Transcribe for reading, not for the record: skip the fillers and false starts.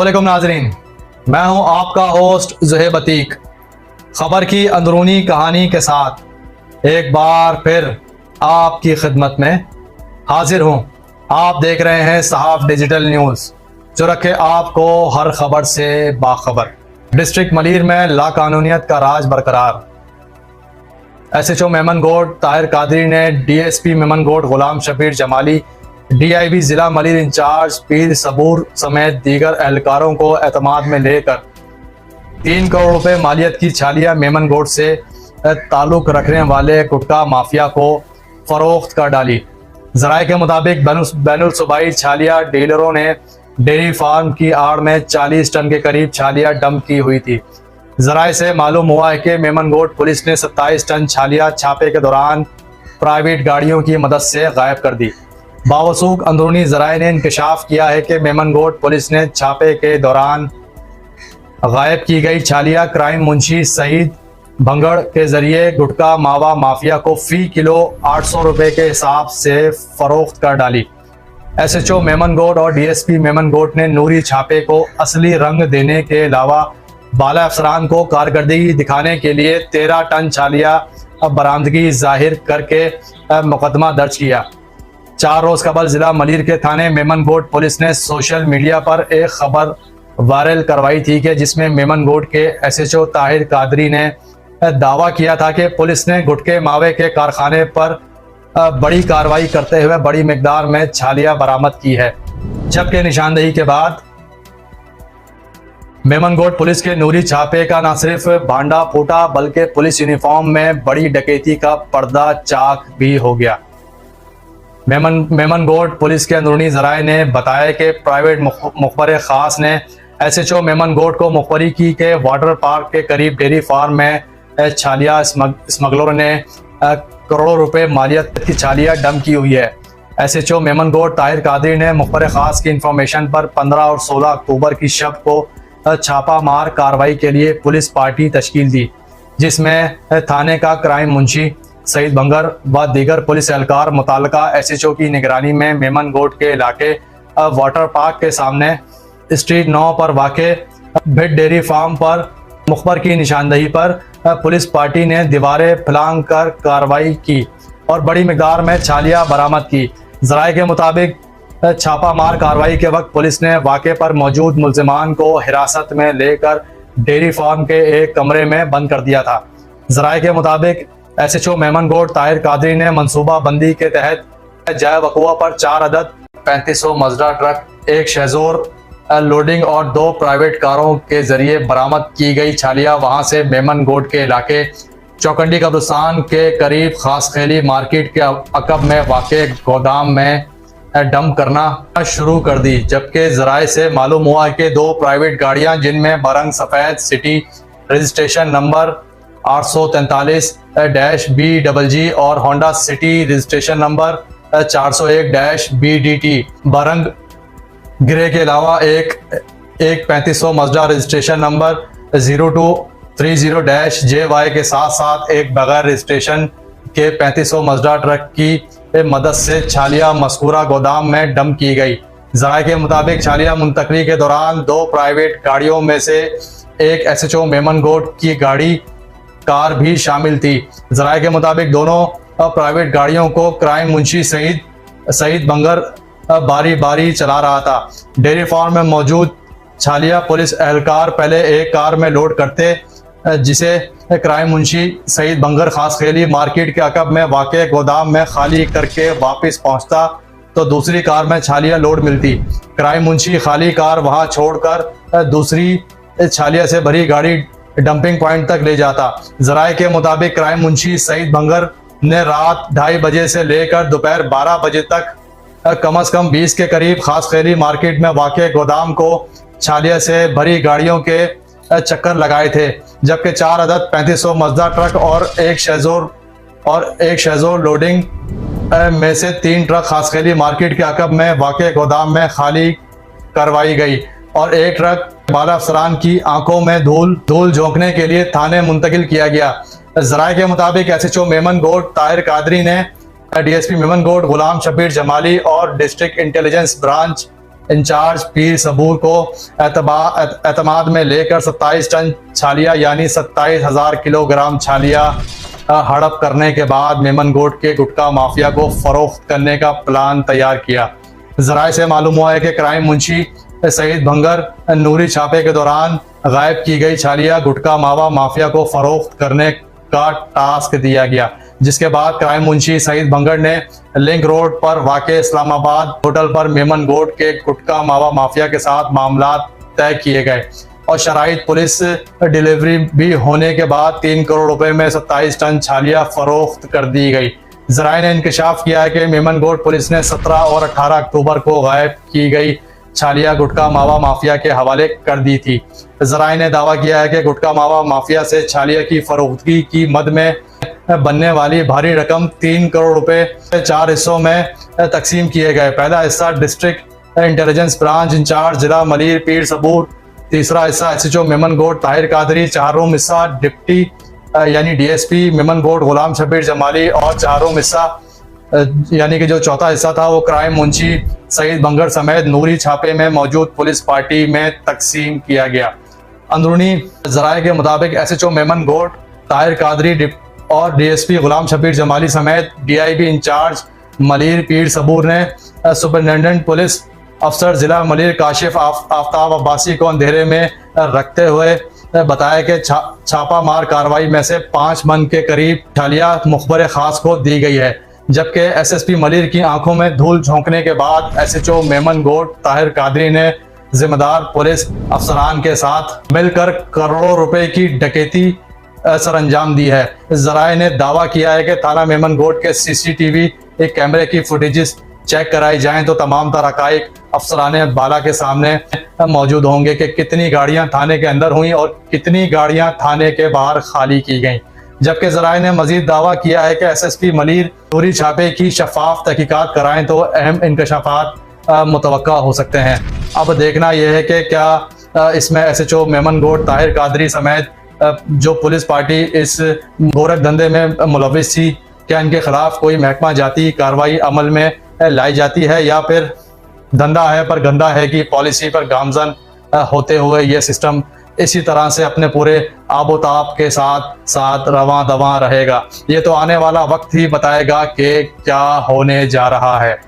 अस्सलामुअलैकुम नाजरीन, मैं हूं आपका होस्ट ज़ुहैब अतीक। खबर की अंदरूनी कहानी के साथ एक बार फिर आपकी खिदमत में हाजिर हूं। आप देख रहे हैं सहाफ डिजिटल न्यूज़, जो रखे आपको हर खबर से बाखबर। डिस्ट्रिक्ट मलीर में लाकानूनियत का राज बरकरार। SHO मेमनगोट ताहिर कादरी ने DSP मेमनगोट गुलाम शबीर जमाली, DIB जिला मलीर इंचार्ज पीर सबूर समेत दीगर एहलकारों को एतमाद में लेकर 3 करोड़ रुपए मालियत की छालिया मेमनगोट से ताल्लुक रखने वाले गुटखा माफिया को फरोख्त कर डाली। जराये के मुताबिक बैनुल सूबाई छालिया डीलरों ने डेयरी फार्म की आड़ में 40 टन के करीब छालिया डंप की हुई थी। जराये से मालूम हुआ है कि मेमनगोट पुलिस ने 27 टन छालिया छापे के दौरान प्राइवेट गाड़ियों की मदद से गायब कर दी। बावसूख अंदरूनी जराये ने इंकशाफ किया है कि मेमनगोट पुलिस ने छापे के दौरान गायब की गई छालिया क्राइम मुंशी सईद भंगड़ के जरिए गुटखा मावा माफिया को फी किलो 800 रुपए के हिसाब से फरोख्त कर डाली। SHO मेमनगोट और DSP मेमनगोट ने नूरी छापे को असली रंग देने के अलावा बाला अफसरान को कारकर्दगी दिखाने के लिए 13 टन छालिया बरामदगी जाहिर करके मुकदमा दर्ज किया। 4 रोज कबल जिला मलीर के थाने मेमनगोट पुलिस ने सोशल मीडिया पर एक खबर वायरल करवाई थी कि जिसमें मेमनगोट के SHO ताहिर कादरी ने दावा किया था कि पुलिस ने गुटखे मावे के कारखाने पर बड़ी कार्रवाई करते हुए बड़ी मिकदार में छालिया बरामद की है। जबकि निशानदेही के बाद मेमनगोट पुलिस के नूरी छापे का न सिर्फ भांडा फूटा बल्कि पुलिस यूनिफॉर्म में बड़ी डकैती का पर्दा चाक भी हो गया। मेमनगोट पुलिस के अंदरूनी जराये ने बताया कि प्राइवेट मुखबर खास ने SHO मेमनगोट को मुखबरी की कि वाटर पार्क के करीब डेयरी फार्म में छालिया स्मगलरों ने करोड़ों रुपए मालियत की छालिया डंप की हुई है। SHO मेमनगोट ताहिर कादरी ने मुखबर खास की इंफॉर्मेशन पर 15 और 16 अक्टूबर की शब को छापा मार कार्रवाई के लिए पुलिस पार्टी तश्कील दी, जिसमें थाने का क्राइम मुंशी सईद भंगर व दीगर पुलिस एहलकार मुताल्लिका SHO की निगरानी में मेमनगोट के इलाके वाटर पार्क के सामने स्ट्रीट 9 पर वाक़े भिट डेयरी फार्म पर मुखबर की निशानदही पर पुलिस पार्टी ने दीवारें फलांग कर कार्रवाई की और बड़ी मिकदार में छालिया बरामद की। जराये के मुताबिक छापामार कार्रवाई के वक्त पुलिस ने वाक़े पर मौजूद मुल्जिमान को हिरासत में लेकर डेयरी फार्म के एक कमरे में बंद कर दिया था। जराये के मुताबिक SHO मेमनगोट ताहिर कादरी ने मनसूबा बंदी के तहत जाय वकुआ पर 4 अदद 3500 मजदा ट्रक, 1 शेजोर लोडिंग और 2 प्राइवेट कारों के जरिए बरामद की गई छालिया वहां से मेमनगोट के इलाके चौकंडी कब्रिस्तान के करीब खासखेली मार्केट के अकब में वाक़े गोदाम में डंप करना शुरू कर दी। जबकि जराये से मालूम हुआ कि 2 प्राइवेट गाड़ियां जिनमें बरंग सफ़ेद सिटी रजिस्ट्रेशन नंबर 843-BGG और Honda City registration number 401-BDT बरंग ग्रे के अलावा एक 3500 मजदा रजिस्ट्रेशन नंबर 0230-JY के साथ साथ एक बगैर रजिस्ट्रेशन के 3500 मजदा ट्रक की मदद से छालिया मस्कूरा गोदाम में डंप की गई। जराये के मुताबिक छालिया मुंतकली के दौरान 2 प्राइवेट गाड़ियों में से एक SHO मेमनगोट की गाड़ी कार भी शामिल थी। जराये के मुताबिक दोनों प्राइवेट गाड़ियों को क्राइम मुंशी सईद भंगर बारी बारी चला रहा था। डेयरी फार्म में मौजूद छालिया पुलिस एहलकार पहले एक कार में लोड करते, जिसे क्राइम मुंशी सईद भंगर खासखेली मार्केट के अकब में वाक़े गोदाम में खाली करके वापस पहुंचता तो दूसरी कार में छालिया लोड मिलती। क्राइम मुंशी खाली कार वहां छोड़कर दूसरी छालिया से भरी गाड़ी डंपिंग पॉइंट तक ले जाता। जराये के मुताबिक क्राइम मुंशी सईद भंगर ने रात 2:30 बजे से लेकर दोपहर 12 बजे तक कम से कम 20 के करीब खासखेली मार्केट में वाक़े गोदाम को छालिया से भरी गाड़ियों के चक्कर लगाए थे। जबकि 4 अदद 3500 मजदा ट्रक और एक शेजोर लोडिंग में से 3 ट्रक खासखेली मार्केट के अकब में वाक़े गोदाम में खाली करवाई गई और एक ट्रक बाला अफसरान की आंखों में धूल झोंकने के लिए थाने मुंतकिल किया गया। जराये के मुताबिक SHO मेमनगोट ताहिर कादरी ने DSP मेमनगोट गुलाम शबीर जमाली और डिस्ट्रिक्ट इंटेलिजेंस ब्रांच इंचार्ज पीर सबूर को एतमाद में लेकर 27 टन छालिया यानी 27,000 किलोग्राम छालिया हड़प करने के बाद मेमनगोट के गुटखा माफिया को फरोख्त करने का प्लान तैयार किया। जराये से मालूम हुआ है कि क्राइम मुंशी सईद भंगर नूरी छापे के दौरान गायब की गई छालिया गुटखा मावा माफिया को फरोख्त करने का टास्क दिया गया, जिसके बाद क्राइम मुंशी सईद भंगर ने लिंक रोड पर वाक़े इस्लामाबाद होटल पर मेमनगोट के गुटखा मावा माफिया के साथ मामला तय किए गए और शराइत पुलिस डिलीवरी भी होने के बाद 3 करोड़ रुपए में 27 टन छालिया फरोख्त कर दी गई। जराये ने इंकशाफ किया है कि मेमनगोट पुलिस ने 17 और 18 अक्टूबर को गायब की गई छालिया गुटखा मावा माफिया के हवाले कर दी थी। जराये ने दावा किया है कि गुटखा मावा माफिया से छालिया की फरोख्तगी की मद में बनने वाली भारी रकम 3 करोड़ रुपए 4 हिस्सों में तकसीम किए गए। पहला हिस्सा डिस्ट्रिक्ट इंटेलिजेंस ब्रांच इंचार्ज जिला मलिर पीर सबूर, तीसरा हिस्सा SHO मेमनगोट ताहिर कादरी, चारों हिस्सा डिप्टी यानी DSP मेमनगोट गुलाम शबीर जमाली और चारों हिस्सा यानी कि जो चौथा हिस्सा था वो क्राइम मुंशी सईद भंगर समेत नूरी छापे में मौजूद पुलिस पार्टी में तकसीम किया गया। अंदरूनी जराये के मुताबिक SHO मेमनगोट ताहिर कादरी और DSP गुलाम शबीर जमाली समेत DIB इंचार्ज मलिर पीर सबूर ने सुपरिटेंडेंट पुलिस अफसर जिला मलिर काशिफ आफ्ताब अब्बासी को अंधेरे में रखते हुए बताया कि छापा मार कार्रवाई में से 5 मन के करीब छालिया मुखबर खास को दी गई है, जबकि SSP मलिर की आंखों में धूल झोंकने के बाद SHO मेमनगोट ताहिर कादरी ने जिम्मेदार पुलिस अफसरान के साथ मिलकर करोड़ों रुपए की डकैती सर अंजाम दी है। जराये ने दावा किया है कि थाना मेमनगोट के CCTV कैमरे की फुटेजेस चेक कराई जाएं तो तमाम तरकाइक अफसराने बाला के सामने मौजूद होंगे कि कितनी गाड़ियां थाने के अंदर हुई और कितनी गाड़ियां थाने के बाहर खाली की गईं। जबकि जराये ने मजीद दावा किया है कि SSP मलिर नूरी छापे की शफाफ तहकीकात कराएं तो अहम इंकशाफात मुतवक्का हो सकते हैं। अब देखना यह है कि क्या इसमें SHO मेमनगोट ताहिर कादरी समेत जो पुलिस पार्टी इस गोरख धंधे में मुलविस थी, क्या इनके खिलाफ कोई महकमा जाती कार्रवाई अमल में लाई जाती है या फिर धंधा है पर गंदा है कि पॉलिसी पर गामजन होते हुए ये सिस्टम इसी तरह से अपने पूरे आबोताब के साथ साथ रवां दवां रहेगा। ये तो आने वाला वक्त ही बताएगा कि क्या होने जा रहा है।